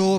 2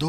2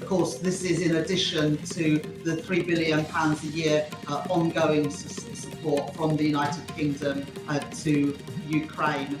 Of course, this is in addition to the £3 billion a year ongoing support from the United Kingdom to Ukraine.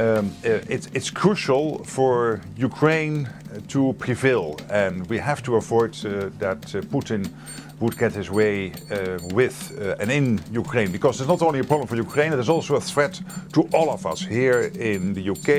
It's crucial for Ukraine to prevail, and we have to avoid that Putin would get his way with and in Ukraine, because it's not only a problem for Ukraine, it is also a threat to all of us here in the UK,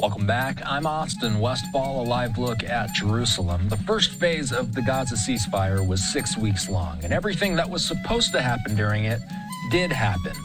Welcome back. I'm Austin Westfall, a live look at Jerusalem. The first phase of the Gaza ceasefire was 6 weeks long, and everything that was supposed to happen during it did happen.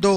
2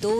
2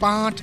5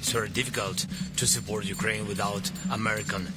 It's very difficult to support Ukraine without American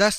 10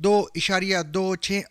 2.26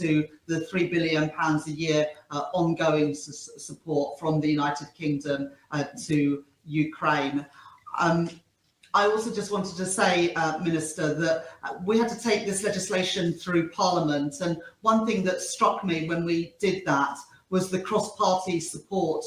to the £3 billion a year ongoing support from the United Kingdom to Ukraine. I also just wanted to say, Minister, that we had to take this legislation through Parliament, and one thing that struck me when we did that was the cross-party support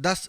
10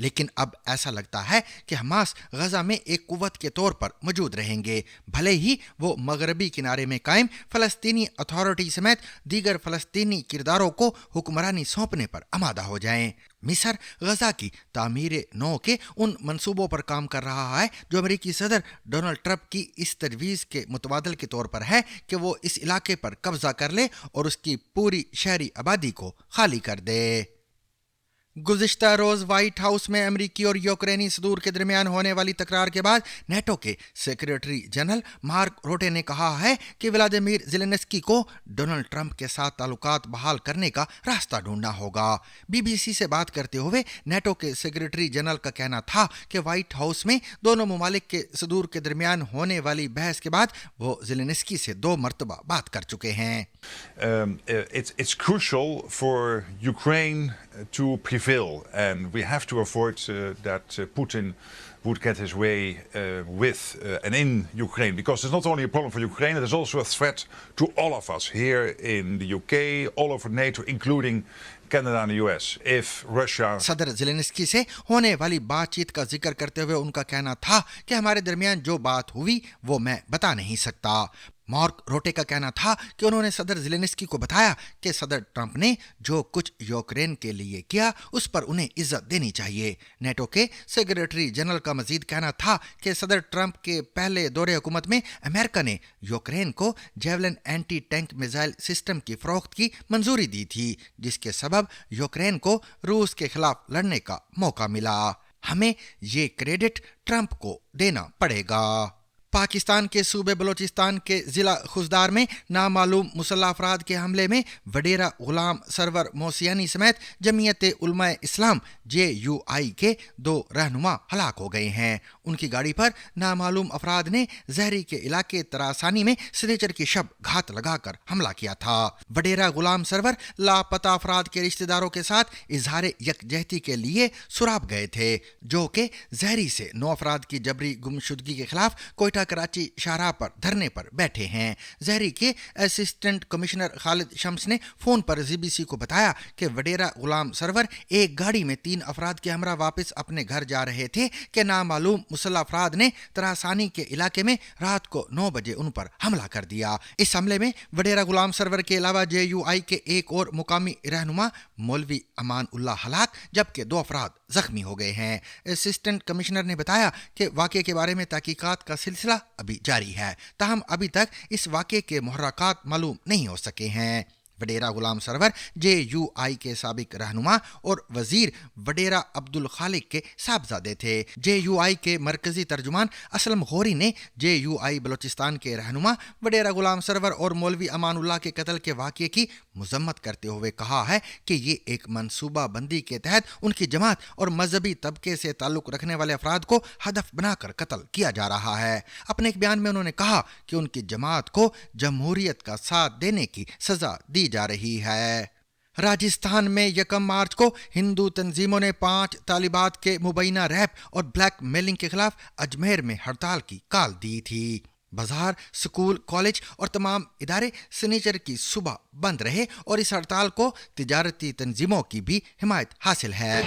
لیکن اب ایسا لگتا ہے کہ Hamas Gaza میں ایک قوت کے طور پر موجود رہیں گے، بھلے ہی وہ مغربی کنارے میں قائم فلسطینی اتھارٹی سمیت دیگر فلسطینی کرداروں کو حکمرانی سونپنے پر آمادہ ہو جائیں۔ مصر غزہ کی تعمیر نو کے ان منصوبوں پر کام کر رہا ہے جو امریکی صدر ڈونلڈ ٹرمپ کی اس تجویز کے متبادل کے طور پر ہے کہ وہ اس علاقے پر قبضہ کر لے اور اس کی پوری شہری آبادی کو خالی کر دے۔ گزشتہ روز وائٹ ہاؤس میں امریکی اور یوکرینی صدور کے درمیان ہونے والی تکرار کے بعد نیٹو کے سیکریٹری جنرل مارک روٹے نے کہا ہے کہ ولادیمیر زیلنسکی کو ڈونلڈ ٹرمپ کے ساتھ تعلقات بحال کرنے کا راستہ ڈھونڈنا ہوگا۔ بی بی سی سے بات کرتے ہوئے نیٹو کے سیکریٹری جنرل کا کہنا تھا کہ وائٹ ہاؤس میں دونوں ممالک کے صدور کے درمیان ہونے والی بحث کے بعد وہ زیلنسکی سے 2 مرتبہ بات کر چکے ہیں۔ It's crucial for Ukraine to prevail, and we have to avoid that Putin would get his way with and in Ukraine, because it's not only a problem for Ukraine, it is also a threat to all of us here in the UK, all over NATO, including Canada and the US. If Russia... صدر Zelensky سے ہونے والی بات چیت کا ذکر کرتے ہوئے ان کا کہنا تھا کہ ہمارے درمیان جو بات ہوئی وہ میں بتا نہیں سکتا۔ مارک روٹے کا کہنا تھا کہ انہوں نے صدر زیلنسکی کو بتایا کہ صدر ٹرمپ نے جو کچھ یوکرین کے لیے کیا اس پر انہیں عزت دینی چاہیے۔ نیٹو کے سیکریٹری جنرل کا مزید کہنا تھا کہ صدر ٹرمپ کے پہلے دور حکومت میں امریکہ نے یوکرین کو javelin anti tank missile system کی فروخت کی منظوری دی تھی، جس کے سبب یوکرین کو روس کے خلاف لڑنے کا موقع ملا۔ ہمیں یہ کریڈٹ ٹرمپ کو دینا پڑے گا۔ پاکستان کے صوبے بلوچستان کے ضلع خزدار میں نامعلوم مسلح افراد کے حملے میں وڈیرہ غلام سرور موسیانی سمیت جمعیت علماء اسلام JUI کے 2 رہنما ہلاک ہو گئے ہیں۔ ان کی گاڑی پر نامعلوم افراد نے زہری کے علاقے تراسانی میں سنیچر کی شب گھات لگا کر حملہ کیا تھا۔ وڈیرہ غلام سرور لاپتہ افراد کے رشتہ داروں کے ساتھ اظہار یکجہتی کے لیے سراب گئے تھے، جو کہ زہری سے 9 افراد کی جبری گمشدگی کے خلاف کوئٹہ کراچی شاہراہ پر دھرنے پر بیٹھے ہیں۔ زہری کے اسسٹنٹ کمشنر خالد شمس نے فون پر ZBC کو بتایا کہ وڈیرہ غلام سرور ایک گاڑی میں 3 افراد کے ہمراہ واپس اپنے گھر جا رہے تھے کہ نامعلوم مسلح افراد نے تراسانی کے علاقے میں رات کو 9 بجے ان پر حملہ کر دیا۔ اس حملے میں وڈیرہ غلام سرور کے علاوہ JUI کے ایک اور مقامی رہنما مولوی امان اللہ ہلاک جبکہ 2 افراد زخمی ہو گئے ہیں۔ اسسٹنٹ کمشنر نے بتایا کہ واقعے کے بارے میں تحقیقات کا سلسلہ ابھی جاری ہے، تاہم ابھی تک اس واقعے کے محرکات معلوم نہیں ہو سکے ہیں۔ وڈیرہ غلام سرور JUI کے سابق رہنما اور وزیر وڈیرہ عبدالخالق کے صاحبزادے تھے۔ JUI کے مرکزی ترجمان اسلم غوری نے JUI بلوچستان کے رہنما وڈیرہ غلام سرور اور مولوی امان اللہ کے قتل کے واقعے کی مذمت کرتے ہوئے کہا ہے کہ یہ ایک منصوبہ بندی کے تحت ان کی جماعت اور مذہبی طبقے سے تعلق رکھنے والے افراد کو ہدف بنا کر قتل کیا جا رہا ہے۔ اپنے ایک بیان میں انہوں نے کہا کہ ان کی جماعت کو جمہوریت کا ساتھ دینے کی سزا دی جا رہی ہے۔ راجستھان میں 1 مارچ کو ہندو تنظیموں نے 5 طالبات کے مبینہ ریپ اور بلیک میلنگ کے خلاف اجمیر میں ہڑتال کی کال دی تھی۔ بازار، سکول، کالج اور تمام ادارے سنیچر کی صبح بند رہے اور اس ہڑتال کو تجارتی تنظیموں کی بھی حمایت حاصل ہے۔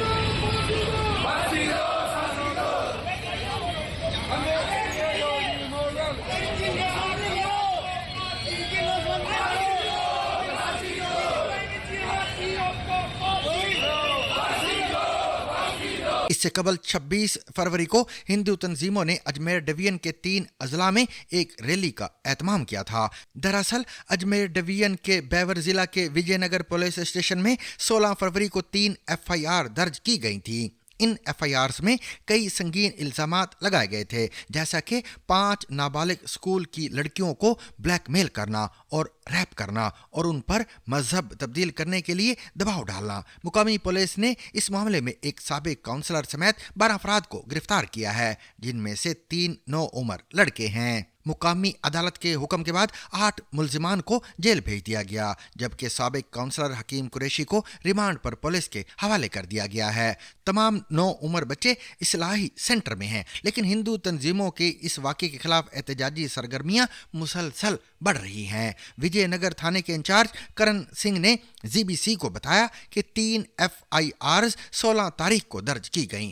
اس سے قبل 26 فروری کو ہندو تنظیموں نے اجمیر ڈویژن کے 3 اضلاع میں ایک ریلی کا اہتمام کیا تھا۔ دراصل اجمیر ڈویژن کے بیور ضلع کے وجے نگر پولیس اسٹیشن میں 16 فروری کو 3 FIR درج کی گئی تھی۔ ان FIRs میں کئی سنگین الزامات لگائے گئے تھے، جیسا کہ 5 نابالغ اسکول کی لڑکیوں کو بلیک میل کرنا اور ریپ کرنا اور ان پر مذہب تبدیل کرنے کے لیے دباؤ ڈالنا۔ مقامی پولیس نے اس معاملے میں ایک سابق کاؤنسلر سمیت 12 افراد کو گرفتار کیا ہے، جن میں سے 3 نوعمر لڑکے ہیں۔ مقامی عدالت کے حکم کے بعد 8 ملزمان کو جیل بھیج دیا گیا، جبکہ سابق کاؤنسلر حکیم قریشی کو ریمانڈ پر پولیس کے حوالے کر دیا گیا ہے۔ تمام 9 عمر بچے اصلاحی سینٹر میں ہیں، لیکن ہندو تنظیموں کے اس واقعے کے خلاف احتجاجی سرگرمیاں مسلسل بڑھ رہی ہیں۔ وجے نگر تھانے کے انچارج کرن سنگھ نے ZBC کو بتایا کہ 3 FIRs 16 تاریخ کو درج کی گئیں۔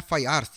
FIR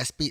SP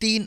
3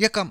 1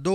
2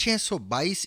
622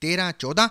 13, 14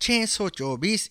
624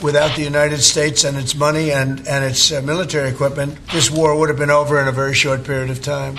Without the United States and its money and its military equipment, this war would have been over in a very short period of time.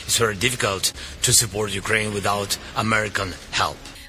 It's very difficult to support Ukraine without American help.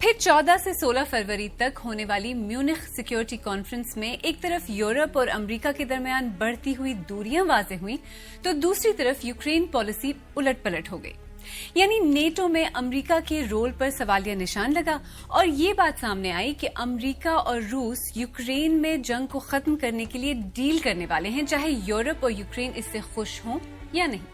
پھر 14 سے 16 فروری تک ہونے والی Munich security conference میں ایک طرف Europe اور امریکہ کے درمیان بڑھتی ہوئی دوریاں واضح ہوئیں تو دوسری طرف یوکرین پالیسی الٹ پلٹ ہو گئی. یعنی نیٹو میں امریکہ کے رول پر سوالیہ نشان لگا اور یہ بات سامنے آئی کہ امریکہ اور روس یوکرین میں جنگ کو ختم کرنے کے لیے ڈیل کرنے والے ہیں، چاہے یورپ اور یوکرین اس سے خوش ہوں یا نہیں.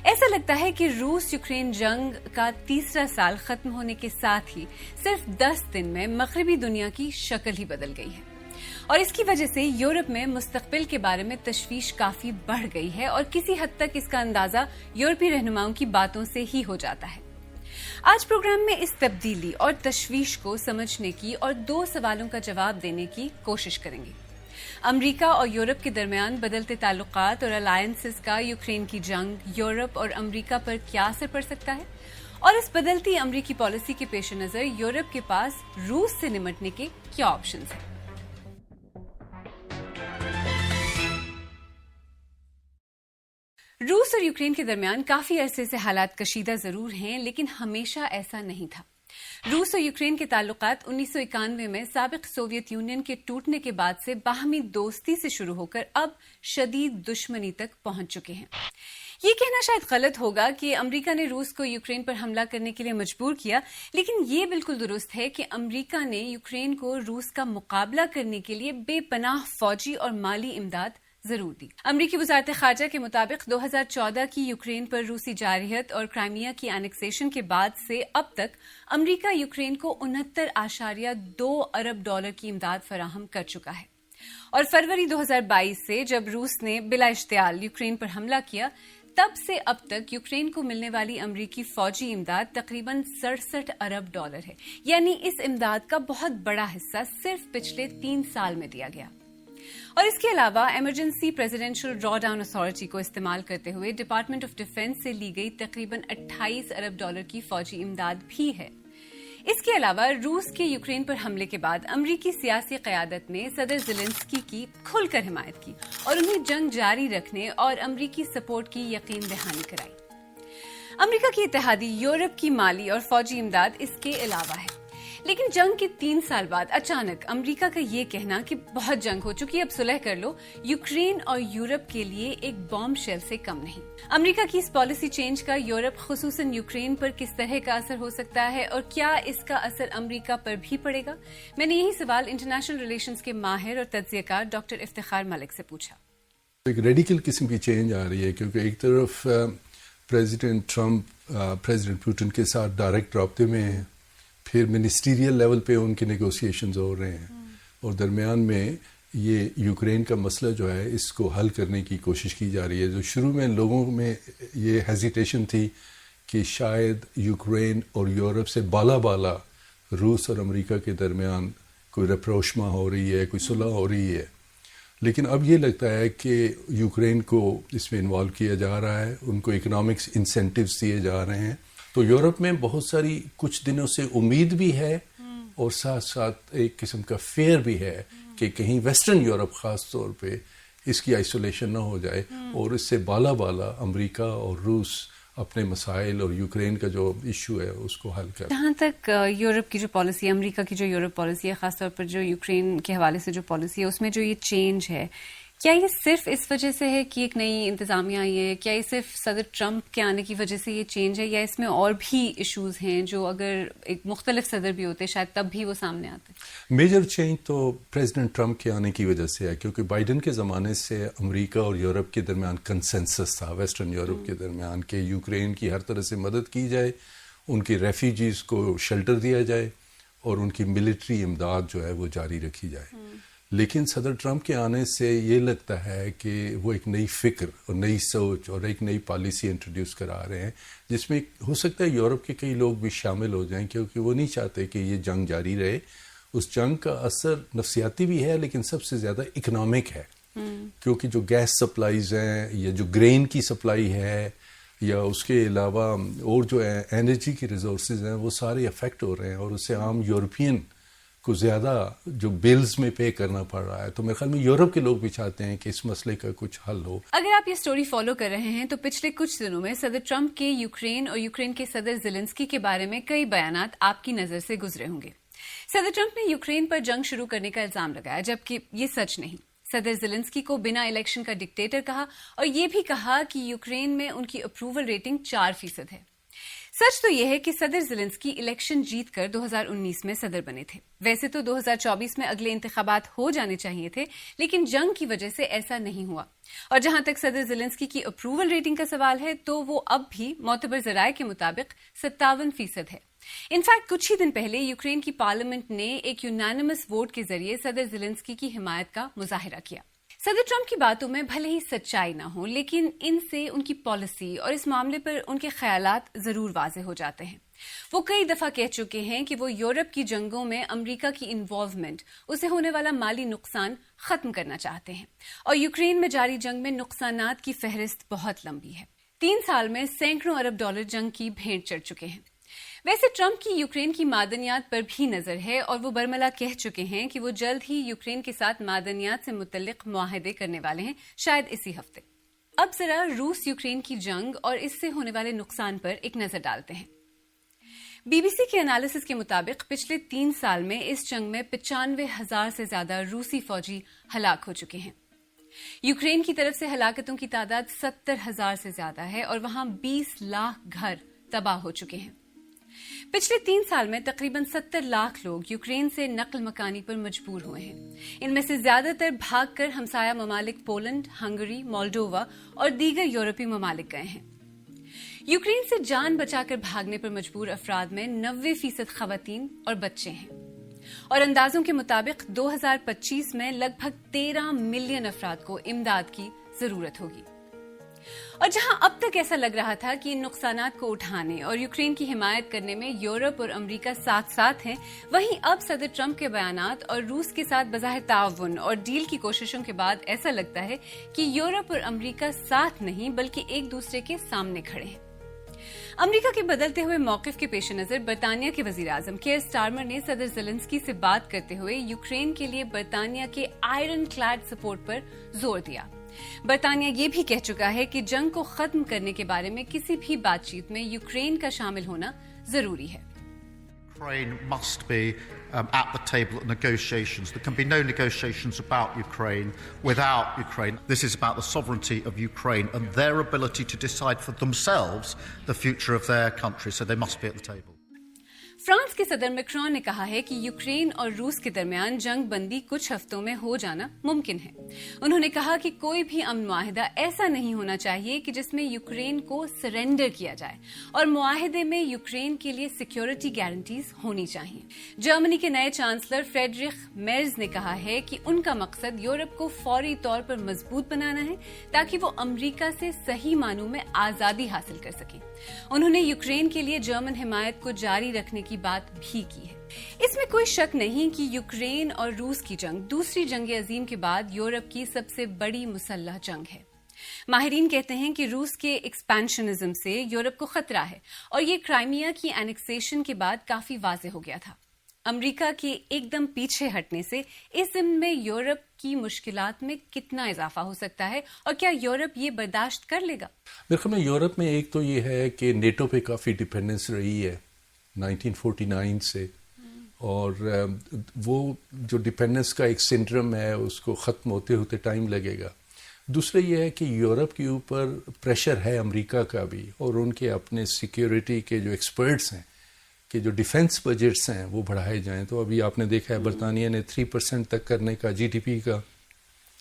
ایسا لگتا ہے کہ روس یوکرین جنگ کا تیسرا سال ختم ہونے کے ساتھ ہی صرف 10 دن میں مغربی دنیا کی شکل ہی بدل گئی ہے اور اس کی وجہ سے یورپ میں مستقبل کے بارے میں تشویش کافی بڑھ گئی ہے اور کسی حد تک اس کا اندازہ یورپی رہنماؤں کی باتوں سے ہی ہو جاتا ہے. آج پروگرام میں اس تبدیلی اور تشویش کو سمجھنے کی اور 2 سوالوں کا جواب دینے کی کوشش کریں گے. امریکہ اور یورپ کے درمیان بدلتے تعلقات اور الائنسز کا یوکرین کی جنگ یورپ اور امریکہ پر کیا اثر پڑ سکتا ہے اور اس بدلتی امریکی پالیسی کے پیش نظر یورپ کے پاس روس سے نمٹنے کے کیا آپشنز ہیں. روس اور یوکرین کے درمیان کافی عرصے سے حالات کشیدہ ضرور ہیں لیکن ہمیشہ ایسا نہیں تھا. روس اور یوکرین کے تعلقات 1991 میں سابق سوویت یونین کے ٹوٹنے کے بعد سے باہمی دوستی سے شروع ہو کر اب شدید دشمنی تک پہنچ چکے ہیں. یہ کہنا شاید غلط ہوگا کہ امریکہ نے روس کو یوکرین پر حملہ کرنے کے لیے مجبور کیا، لیکن یہ بالکل درست ہے کہ امریکہ نے یوکرین کو روس کا مقابلہ کرنے کے لیے بے پناہ فوجی اور مالی امداد ضرور دی. امریکی وزارت خارجہ کے مطابق 2014 کی یوکرین پر روسی جارحیت اور کرائمیا کی اینیکسیشن کے بعد سے اب تک امریکہ یوکرین کو 69.2 ارب ڈالر کی امداد فراہم کر چکا ہے اور فروری 2022 سے جب روس نے بلا اشتعال یوکرین پر حملہ کیا تب سے اب تک یوکرین کو ملنے والی امریکی فوجی امداد تقریباً 67 ارب ڈالر ہے. یعنی اس امداد کا بہت بڑا حصہ صرف پچھلے 3 سال میں دیا گیا. اور اس کے علاوہ ایمرجنسی پریزیڈنشل ڈرا ڈاؤن اتھارٹی کو استعمال کرتے ہوئے ڈپارٹمنٹ آف ڈیفنس سے لی گئی تقریباً 28 ارب ڈالر کی فوجی امداد بھی ہے. اس کے علاوہ روس کے یوکرین پر حملے کے بعد امریکی سیاسی قیادت نے صدر زیلنسکی کی کھل کر حمایت کی اور انہیں جنگ جاری رکھنے اور امریکی سپورٹ کی یقین دہانی کرائی. امریکہ کی اتحادی یورپ کی مالی اور فوجی امداد اس کے علاوہ ہے. لیکن جنگ کے 3 سال بعد اچانک امریکہ کا یہ کہنا کہ بہت جنگ ہو چکی اب صلح کر لو یوکرین اور یورپ کے لیے ایک بام شیل سے کم نہیں. امریکہ کی اس پالیسی چینج کا یورپ خصوصاً یوکرین پر کس طرح کا اثر ہو سکتا ہے اور کیا اس کا اثر امریکہ پر بھی پڑے گا؟ میں نے یہی سوال انٹرنیشنل ریلیشنز کے ماہر اور تجزیہ کار ڈاکٹر افتخار ملک سے پوچھا. ایک ریڈیکل قسم کی چینج آ رہی ہے کیونکہ ایک طرف پریزیڈنٹ ٹرمپ پریزیڈنٹ پوٹن کے ساتھ ڈائریکٹ رابطے میں ہیں، پھر منسٹریل لیول پہ ان کے نیگوسیشنز ہو رہے ہیں اور درمیان میں یہ یوکرین کا مسئلہ جو ہے اس کو حل کرنے کی کوشش کی جا رہی ہے. جو شروع میں لوگوں میں یہ ہیزیٹیشن تھی کہ شاید یوکرین اور یورپ سے بالا روس اور امریکہ کے درمیان کوئی رپروشما ہو رہی ہے، کوئی صلح ہو رہی ہے، لیکن اب یہ لگتا ہے کہ یوکرین کو اس میں انوالو کیا جا رہا ہے، ان کو اکنامکس انسینٹیوز دیے جا رہے ہیں. تو یورپ میں بہت ساری کچھ دنوں سے امید بھی ہے اور ساتھ ساتھ ایک قسم کا فیئر بھی ہے کہ کہیں ویسٹرن یورپ خاص طور پہ اس کی آئسولیشن نہ ہو جائے اور اس سے بالا امریکہ اور روس اپنے مسائل اور یوکرین کا جو ایشو ہے اس کو حل کر. جہاں تک یورپ کی جو پالیسی ہے، امریکہ کی جو یورپ پالیسی ہے، خاص طور پر جو یوکرین کے حوالے سے جو پالیسی ہے اس میں جو یہ چینج ہے، کیا یہ صرف اس وجہ سے ہے کہ ایک نئی انتظامیہ آئی ہے؟ کیا یہ صرف صدر ٹرمپ کے آنے کی وجہ سے یہ چینج ہے یا اس میں اور بھی ایشوز ہیں جو اگر ایک مختلف صدر بھی ہوتے شاید تب بھی وہ سامنے آتے؟ میجر چینج تو پریزیڈنٹ ٹرمپ کے آنے کی وجہ سے ہے کیونکہ بائیڈن کے زمانے سے امریکہ اور یورپ کے درمیان کنسنسس تھا، ویسٹرن یورپ کے درمیان، کہ یوکرین کی ہر طرح سے مدد کی جائے، ان کی ریفیوجیز کو شیلٹر دیا جائے اور ان کی ملٹری امداد جو ہے وہ جاری رکھی جائے. لیکن صدر ٹرمپ کے آنے سے یہ لگتا ہے کہ وہ ایک نئی فکر اور نئی سوچ اور ایک نئی پالیسی انٹروڈیوس کرا رہے ہیں جس میں ہو سکتا ہے یورپ کے کئی لوگ بھی شامل ہو جائیں کیونکہ وہ نہیں چاہتے کہ یہ جنگ جاری رہے. اس جنگ کا اثر نفسیاتی بھی ہے لیکن سب سے زیادہ اکنامک ہے کیونکہ جو گیس سپلائیز ہیں یا جو گرین کی سپلائی ہے یا اس کے علاوہ اور جو انرجی کی ریسورسز ہیں وہ سارے افیکٹ ہو رہے ہیں اور اس سے عام یورپین کو زیادہ جو بلز میں پے کرنا پڑ رہا ہے. تو میرے خیال میں یورپ کے لوگ بھی چاہتے ہیں کہ اس مسئلے کا کچھ حل ہو. اگر آپ یہ سٹوری فالو کر رہے ہیں تو پچھلے کچھ دنوں میں صدر ٹرمپ کے یوکرین اور یوکرین کے صدر زیلنسکی کے بارے میں کئی بیانات آپ کی نظر سے گزرے ہوں گے. صدر ٹرمپ نے یوکرین پر جنگ شروع کرنے کا الزام لگایا جبکہ یہ سچ نہیں. صدر زیلنسکی کو بنا الیکشن کا ڈکٹیٹر کہا اور یہ بھی کہا کہ یوکرین میں ان کی اپروول ریٹنگ 4% ہے. سچ تو یہ ہے کہ صدر زیلنسکی الیکشن جیت کر 2019 میں صدر بنے تھے. ویسے تو 2024 میں اگلے انتخابات ہو جانے چاہیے تھے لیکن جنگ کی وجہ سے ایسا نہیں ہوا. اور جہاں تک صدر زیلنسکی کی اپروول ریٹنگ کا سوال ہے تو وہ اب بھی معتبر ذرائع کے مطابق 57% ہے. انفیکٹ کچھ ہی دن پہلے یوکرین کی پارلیمنٹ نے ایک یونانیمس ووٹ کے ذریعے صدر زیلنسکی کی حمایت کا مظاہرہ کیا. صدر ٹرمپ کی باتوں میں بھلے ہی سچائی نہ ہو لیکن ان سے ان کی پالیسی اور اس معاملے پر ان کے خیالات ضرور واضح ہو جاتے ہیں. وہ کئی دفعہ کہہ چکے ہیں کہ وہ یورپ کی جنگوں میں امریکہ کی انوالومنٹ، اسے ہونے والا مالی نقصان ختم کرنا چاہتے ہیں اور یوکرین میں جاری جنگ میں نقصانات کی فہرست بہت لمبی ہے. 3 سال میں سینکڑوں ارب ڈالر جنگ کی بھینٹ چڑھ چکے ہیں. ویسے ٹرمپ کی یوکرین کی معدنیات پر بھی نظر ہے اور وہ برملا کہہ چکے ہیں کہ وہ جلد ہی یوکرین کے ساتھ معدنیات سے متعلق معاہدے کرنے والے ہیں، شاید اسی ہفتے. اب ذرا روس یوکرین کی جنگ اور اس سے ہونے والے نقصان پر ایک نظر ڈالتے ہیں. بی بی سی کے انالیسس کے مطابق پچھلے 3 سال میں اس جنگ میں 95,000 سے زیادہ روسی فوجی ہلاک ہو چکے ہیں. یوکرین کی طرف سے ہلاکتوں کی تعداد 70,000 سے زیادہ ہے اور وہاں 20 لاکھ گھر تباہ ہو چکے ہیں. پچھلے 3 سال میں تقریباً 70 لاکھ لوگ یوکرین سے نقل مکانی پر مجبور ہوئے ہیں. ان میں سے زیادہ تر بھاگ کر ہمسایہ ممالک پولینڈ، ہنگری، مولڈووا اور دیگر یورپی ممالک گئے ہیں. یوکرین سے جان بچا کر بھاگنے پر مجبور افراد میں 90% خواتین اور بچے ہیں اور اندازوں کے مطابق 2025 میں لگ بھگ 13 ملین افراد کو امداد کی ضرورت ہوگی. اور جہاں اب تک ایسا لگ رہا تھا کہ ان نقصانات کو اٹھانے اور یوکرین کی حمایت کرنے میں یورپ اور امریکہ ساتھ ساتھ ہیں، وہیں اب صدر ٹرمپ کے بیانات اور روس کے ساتھ بظاہر تعاون اور ڈیل کی کوششوں کے بعد ایسا لگتا ہے کہ یورپ اور امریکہ ساتھ نہیں بلکہ ایک دوسرے کے سامنے کھڑے ہیں. امریکہ کے بدلتے ہوئے موقف کے پیش نظر برطانیہ کے وزیر اعظم کیئر سٹارمر نے صدر زیلنسکی سے بات کرتے ہوئے یوکرین کے لیے برطانیہ کے آئرن کلیڈ سپورٹ پر زور دیا. برطانیہ یہ بھی کہہ چکا ہے کہ جنگ کو ختم کرنے کے بارے میں کسی بھی بات چیت میں یوکرین کا شامل ہونا ضروری ہے. Ukraine must be at the table at negotiations. There can be no negotiations about Ukraine without Ukraine. This is about the sovereignty of Ukraine and their ability to decide for themselves the future of their country. So they must be at the table. France کے صدر Macron نے کہا ہے کہ Ukraine اور روس کے درمیان جنگ بندی کچھ ہفتوں میں ہو جانا ممکن ہے. انہوں نے کہا کہ کوئی بھی امن معاہدہ ایسا نہیں ہونا چاہیے کہ جس میں یوکرین کو سرنڈر کیا جائے اور معاہدے میں یوکرین کے لیے سیکیورٹی گارنٹیز ہونی چاہیے. جرمنی کے نئے چانسلر فریڈرک میرز نے کہا ہے کہ ان کا مقصد یورپ کو فوری طور پر مضبوط بنانا ہے تاکہ وہ امریکہ سے صحیح معنوں میں آزادی حاصل کر سکیں. انہوں نے یوکرین کے لیے جرمن حمایت کو جاری رکھنے کی بات بھی کی ہے. اس میں کوئی شک نہیں کہ یوکرین اور روس کی جنگ دوسری جنگ عظیم کے بعد یورپ کی سب سے بڑی مسلح جنگ ہے. ماہرین کہتے ہیں کہ روس کے ایکسپینشنزم سے یورپ کو خطرہ ہے اور یہ کرائمیا کی اینیکسیشن کے بعد کافی واضح ہو گیا تھا. امریکہ کے ایک دم پیچھے ہٹنے سے اس ضمن میں یورپ کی مشکلات میں کتنا اضافہ ہو سکتا ہے اور کیا یورپ یہ برداشت کر لے گا؟ میرے خیال میں یورپ میں ایک تو یہ ہے کہ نیٹو پہ کافی ڈیپینڈنس رہی ہے 1949 سے اور وہ جو ڈیپینڈنس کا ایک سنڈرم ہے اس کو ختم ہوتے ہوتے ٹائم لگے گا. دوسرا یہ ہے کہ یورپ کے اوپر پریشر ہے امریکہ کا بھی اور ان کے اپنے سیکیورٹی کے جو ایکسپرٹس ہیں کہ جو ڈیفنس بجٹس ہیں وہ بڑھائے جائیں. تو ابھی آپ نے دیکھا ہے برطانیہ نے 3% تک کرنے کا جی ڈی پی کا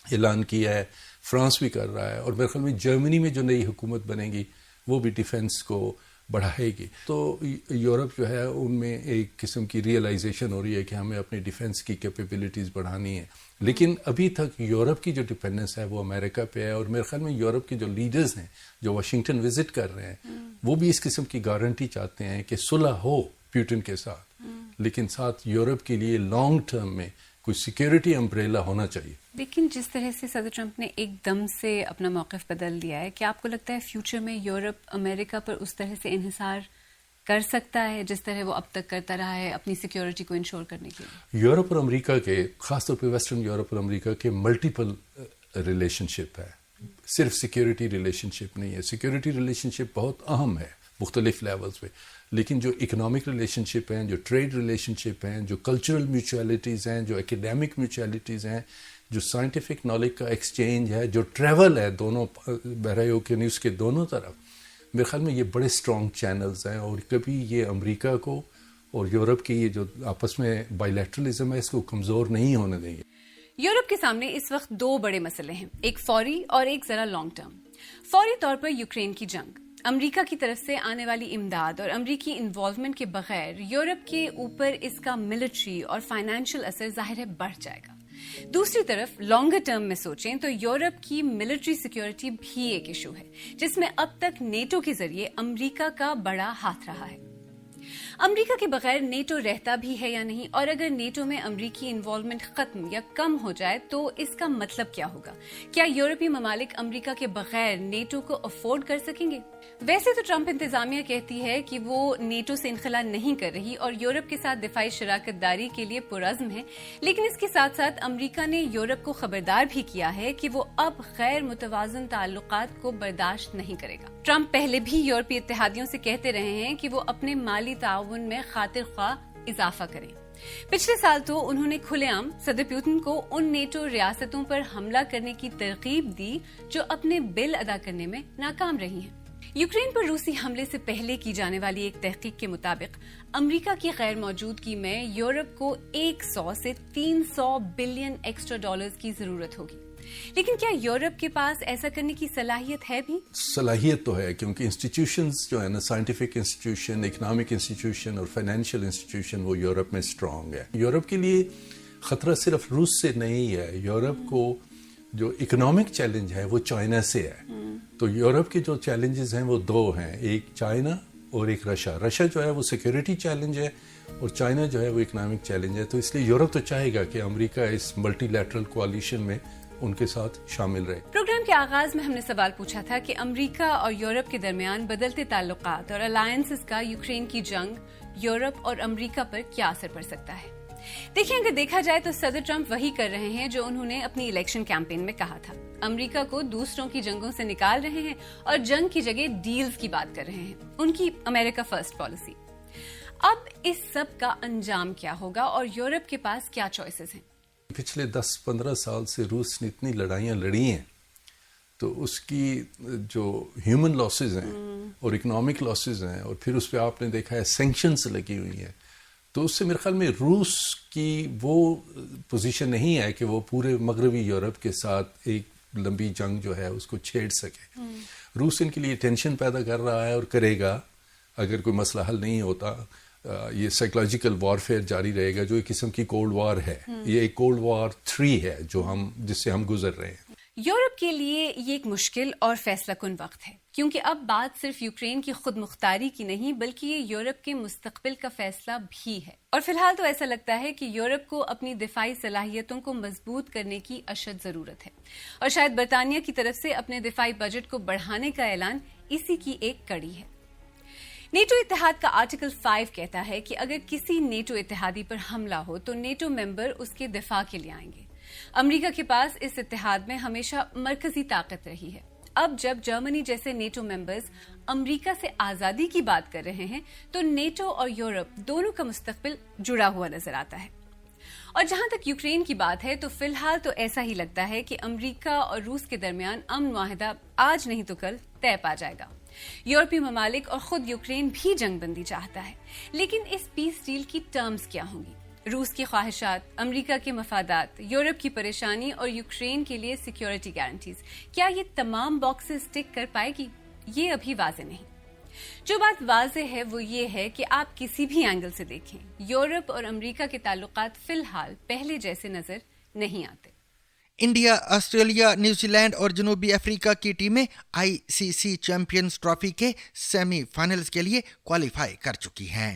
اعلان کیا ہے، فرانس بھی کر رہا ہے اور میرے خیال میں جرمنی میں جو نئی حکومت بنے گی وہ بھی ڈیفنس کو بڑھائے گی. تو یورپ جو ہے ان میں ایک قسم کی ریئلائزیشن ہو رہی ہے کہ ہمیں اپنی ڈیفنس کی کیپیبلٹیز بڑھانی ہے. لیکن ابھی تک یورپ کی جو ڈیپینڈنس ہے وہ امریکہ پہ ہے اور میرے خیال میں یورپ کے جو لیڈرز ہیں جو واشنگٹن وزٹ کر رہے ہیں وہ بھی اس قسم کی گارنٹی چاہتے ہیں کہ صلح ہو پیوٹن کے ساتھ، لیکن ساتھ یورپ کے لیے لانگ ٹرم میں کوئی سیکیورٹی امبریلا ہونا چاہیے. لیکن جس طرح سے صدر ٹرمپ نے ایک دم سے اپنا موقف بدل دیا ہے، کیا آپ کو لگتا ہے فیوچر میں یورپ امریکہ پر اس طرح سے انحصار کر سکتا ہے جس طرح وہ اب تک کرتا رہا ہے اپنی سیکیورٹی کو انشور کرنے کے لیے؟ یورپ اور امریکہ کے، خاص طور پہ ویسٹرن یورپ اور امریکہ کے ملٹیپل ریلیشن شپ ہے، صرف سیکیورٹی ریلیشن شپ نہیں ہے. سیکیورٹی ریلیشن شپ بہت اہم ہے مختلف لیولز پہ، لیکن جو اکنامک ریلیشن شپ ہیں، جو ٹریڈ ریلیشن شپ ہیں، جو کلچرل میوچولیٹیز ہیں، جو اکیڈیمک میوچولیٹیز ہیں، جو سائنٹیفک نالج کا ایکسچینج ہے، جو ٹریول ہے دونوں بحرۂ اوقیانوس کے دونوں طرف، میرے خیال میں یہ بڑے اسٹرانگ چینلز ہیں، اور کبھی یہ امریکہ کو اور یورپ کی یہ جو آپس میں بائی لیٹرلزم ہے اس کو کمزور نہیں ہونے دیں گے. یورپ کے سامنے اس وقت دو بڑے مسئلے ہیں، ایک فوری اور ایک ذرا لانگ ٹرم. فوری طور پر یوکرین کی جنگ، امریکہ کی طرف سے آنے والی امداد اور امریکی انوالومنٹ کے بغیر یورپ کے اوپر اس کا ملٹری اور فائنینشیل اثر ظاہر ہے بڑھ جائے گا. دوسری طرف لانگر ٹرم میں سوچیں تو یورپ کی ملٹری سیکیورٹی بھی ایک ایشو ہے جس میں اب تک نیٹو کے ذریعے امریکہ کا بڑا ہاتھ رہا ہے. امریکہ کے بغیر نیٹو رہتا بھی ہے یا نہیں، اور اگر نیٹو میں امریکی انوالومنٹ ختم یا کم ہو جائے تو اس کا مطلب کیا ہوگا؟ کیا یورپی ممالک امریکہ کے بغیر نیٹو کو افورڈ کر سکیں گے؟ ویسے تو ٹرمپ انتظامیہ کہتی ہے کہ وہ نیٹو سے انخلا نہیں کر رہی اور یورپ کے ساتھ دفاعی شراکت داری کے لیے پرعزم ہے، لیکن اس کے ساتھ ساتھ امریکہ نے یورپ کو خبردار بھی کیا ہے کہ وہ اب غیر متوازن تعلقات کو برداشت نہیں کرے گا. ٹرمپ پہلے بھی یورپی اتحادیوں سے کہتے رہے ہیں کہ وہ اپنے مالی تعاون میں خاطر خواہ اضافہ کریں. پچھلے سال تو انہوں نے کھلے عام صدر پیوٹن کو ان نیٹو ریاستوں پر حملہ کرنے کی ترغیب دی جو اپنے بل ادا کرنے میں ناکام رہی ہیں. یوکرین پر روسی حملے سے پہلے کی جانے والی ایک تحقیق کے مطابق امریکہ کی غیر موجودگی میں یورپ کو 100 سے 300 بلین ایکسٹرا ڈالرز کی ضرورت ہوگی. لیکن کیا یورپ کے پاس ایسا کرنے کی صلاحیت ہے بھی؟ صلاحیت تو ہے، کیونکہ انسٹیٹیوشنز جو ہے نا، سائنٹیفک انسٹیٹیوشن، اکنامک انسٹیٹیوشن اور فائنینشیل انسٹیٹیوشن، وہ یورپ میں اسٹرانگ ہے. یورپ کے لیے خطرہ صرف روس سے نہیں ہے، یورپ کو جو اکنامک چیلنج ہے وہ چائنا سے ہے. تو یورپ کے جو چیلنجز ہیں وہ دو ہیں، ایک چائنا اور ایک رشیا. رشیا جو ہے وہ سیکیورٹی چیلنج ہے اور چائنا جو ہے وہ اکنامک چیلنج ہے. تو اس لیے یورپ تو چاہے گا کہ امریکہ اس ملٹی لیٹرل کوalition میں ان کے ساتھ شامل رہے. پروگرام کے آغاز میں ہم نے سوال پوچھا تھا کہ امریکہ اور یورپ کے درمیان بدلتے تعلقات اور الائنسز کا یوکرین کی جنگ یورپ اور امریکہ پر کیا اثر پڑ سکتا ہے. دیکھیں، اگر دیکھا جائے تو صدر ٹرمپ وہی کر رہے ہیں جو انہوں نے اپنی الیکشن کیمپین میں کہا تھا. امریکہ کو دوسروں کی جنگوں سے نکال رہے ہیں اور جنگ کی جگہ ڈیلز کی بات کر رہے ہیں، ان کی امریکہ فرسٹ پالیسی. اب اس سب کا انجام کیا ہوگا اور یورپ کے پاس کیا چوائسز ہیں؟ پچھلے 10-15 سال سے روس نے اتنی لڑائیاں لڑی ہیں تو اس کی جو ہیومن لاسز ہیں اور اکنامک لاسز ہیں، اور پھر اس پہ آپ نے دیکھا ہے سینکشنز لگی ہوئی ہیں، تو اس سے میرے خیال میں روس کی وہ پوزیشن نہیں ہے کہ وہ پورے مغربی یورپ کے ساتھ ایک لمبی جنگ جو ہے اس کو چھیڑ سکے. روس ان کے لیے ٹینشن پیدا کر رہا ہے اور کرے گا اگر کوئی مسئلہ حل نہیں ہوتا. یہ سائیکولوجیکل وارفیئر جاری رہے گا جو ایک قسم کی کولڈ وار ہے. یہ ایک کولڈ وار 3 ہے جس سے ہم گزر رہے ہیں. یورپ کے لیے یہ ایک مشکل اور فیصلہ کن وقت ہے کیونکہ اب بات صرف یوکرین کی خود مختاری کی نہیں بلکہ یہ یورپ کے مستقبل کا فیصلہ بھی ہے. اور فی الحال تو ایسا لگتا ہے کہ یورپ کو اپنی دفاعی صلاحیتوں کو مضبوط کرنے کی اشد ضرورت ہے اور شاید برطانیہ کی طرف سے اپنے دفاعی بجٹ کو بڑھانے کا اعلان اسی کی ایک کڑی ہے. نیٹو اتحاد کا آرٹیکل 5 کہتا ہے کہ اگر کسی نیٹو اتحادی پر حملہ ہو تو نیٹو ممبر اس کے دفاع کے لیے آئیں گے. امریکہ کے پاس اس اتحاد میں ہمیشہ مرکزی طاقت رہی ہے. اب جب جرمنی جیسے نیٹو ممبرز امریکہ سے آزادی کی بات کر رہے ہیں تو نیٹو اور یورپ دونوں کا مستقبل جڑا ہوا نظر آتا ہے. اور جہاں تک یوکرین کی بات ہے تو فی الحال تو ایسا ہی لگتا ہے کہ امریکہ اور روس کے درمیان امن معاہدہ آج نہیں تو کل طے پا جائے گا. یورپی ممالک اور خود یوکرین بھی جنگ بندی چاہتا ہے، لیکن اس پیس ڈیل کی ٹرمز کیا ہوں گی؟ روس کی خواہشات، امریکہ کے مفادات، یورپ کی پریشانی اور یوکرین کے لیے سیکیورٹی گارنٹیز، کیا یہ تمام باکسز ٹک کر پائے گی؟ یہ ابھی واضح نہیں. جو بات واضح ہے وہ یہ ہے کہ آپ کسی بھی اینگل سے دیکھیں، یورپ اور امریکہ کے تعلقات فی الحال پہلے جیسے نظر نہیں آتے. انڈیا، آسٹریلیا، نیوزی لینڈ اور جنوبی افریقہ کی ٹیمیں ICC چیمپئنز ٹرافی کے سیمی فائنلز کے لیے کوالیفائی کر چکی ہیں.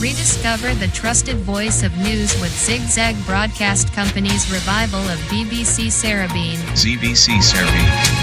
Rediscover the trusted voice of news with Zigzag Broadcast Company's revival of BBC Sarabeen. ZBC Sarabeen.